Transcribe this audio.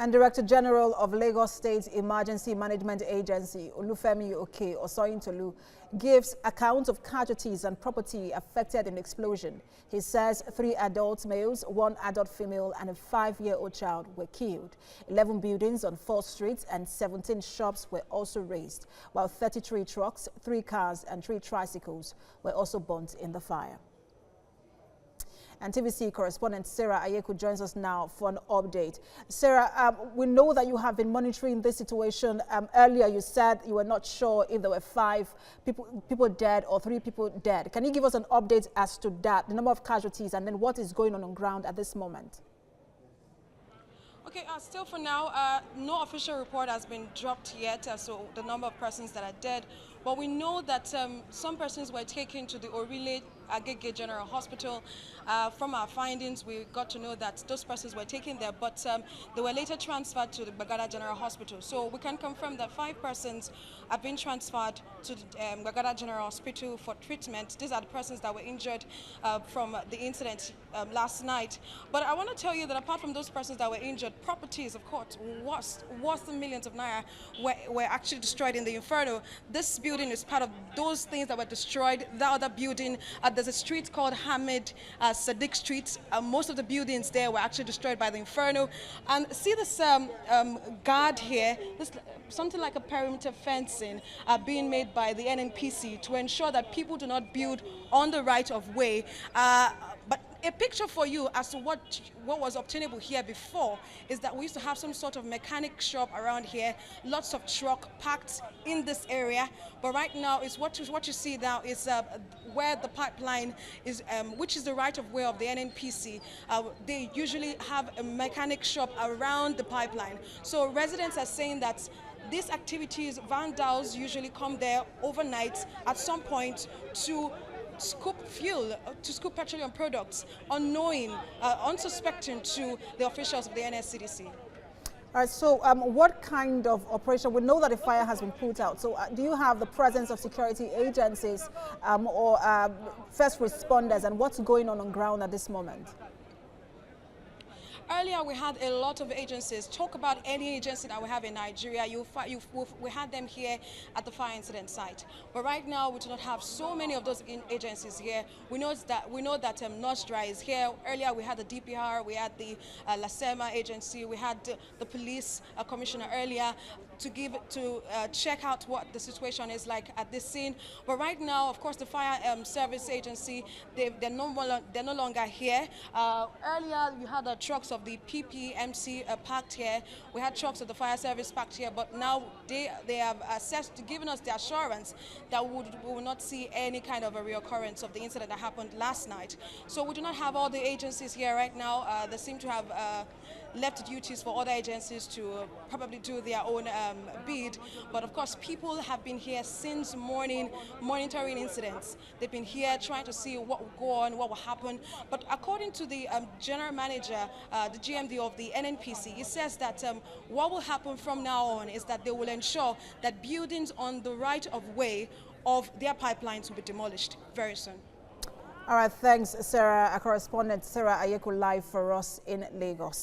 And Director General of Lagos State Emergency Management Agency, Olufemi Oke Osoyintolu, gives accounts of casualties and property affected in the explosion. He says 3 adult males, 1 adult female and a 5-year-old child were killed. 11 buildings on 4 streets and 17 shops were also razed, while 33 trucks, 3 cars and 3 tricycles were also burnt in the fire. And TVC correspondent Sarah Ayeku joins us now for an update. Sarah, we know that you have been monitoring this situation. Earlier you said you were not sure if there were 5 people dead or 3 people dead. Can you give us an update as to that, the number of casualties, and then what is going on ground at this moment? Okay, still for now, no official report has been dropped yet, so the number of persons that are dead. But we know that some persons were taken to the Abule Egba General Hospital. From our findings, we got to know that those persons were taken there, but they were later transferred to the Gbagada General Hospital. So we can confirm that 5 persons have been transferred to the Gbagada General Hospital for treatment. These are the persons that were injured from the incident last night. But I want to tell you that apart from those persons that were injured, properties, of course, worth millions of naira were actually destroyed in the inferno. This building is part of those things that were destroyed. The other building, there's a street called Hamid Sadiq Street. Most of the buildings there were actually destroyed by the inferno. And see this guard here, this something like a perimeter fencing being made by the NNPC to ensure that people do not build on the right of way. But a picture for you as to what was obtainable here before is that we used to have some sort of mechanic shop around here, lots of truck parked in this area. But right now, is what you see now is where the pipeline is, which is the right of way of the NNPC. They usually have a mechanic shop around the pipeline. So residents are saying that these activities, vandals usually come there overnight at some point to scoop fuel, to scoop petroleum products, unknowing, unsuspecting to the officials of the NSCDC. All right, so what kind of operation? We know that a fire has been put out. So do you have the presence of security agencies or first responders, and what's going on ground at this moment? Earlier, we had a lot of agencies. Talk about any agency that we have in Nigeria. We had them here at the fire incident site. But right now, we do not have so many of those agencies here. We know that Nostra is here. Earlier, we had the DPR, we had the LASEMA agency, we had the police commissioner earlier to check out what the situation is like at this scene. But right now, of course, the fire service agency, they're no longer here. Earlier, you had the trucks of the PPMC parked here. We had trucks of the fire service parked here, but now they have given us the assurance that we will not see any kind of a reoccurrence of the incident that happened last night. So we do not have all the agencies here right now. They seem to have left duties for other agencies to probably do their own bid. But of course, people have been here since morning, monitoring incidents. They've been here trying to see what will go on, what will happen. But according to the general manager, the GMD of the NNPC, he says that what will happen from now on is that they will ensure that buildings on the right of way of their pipelines will be demolished very soon. All right, thanks, Sarah. Our correspondent Sarah Ayeku live for us in Lagos.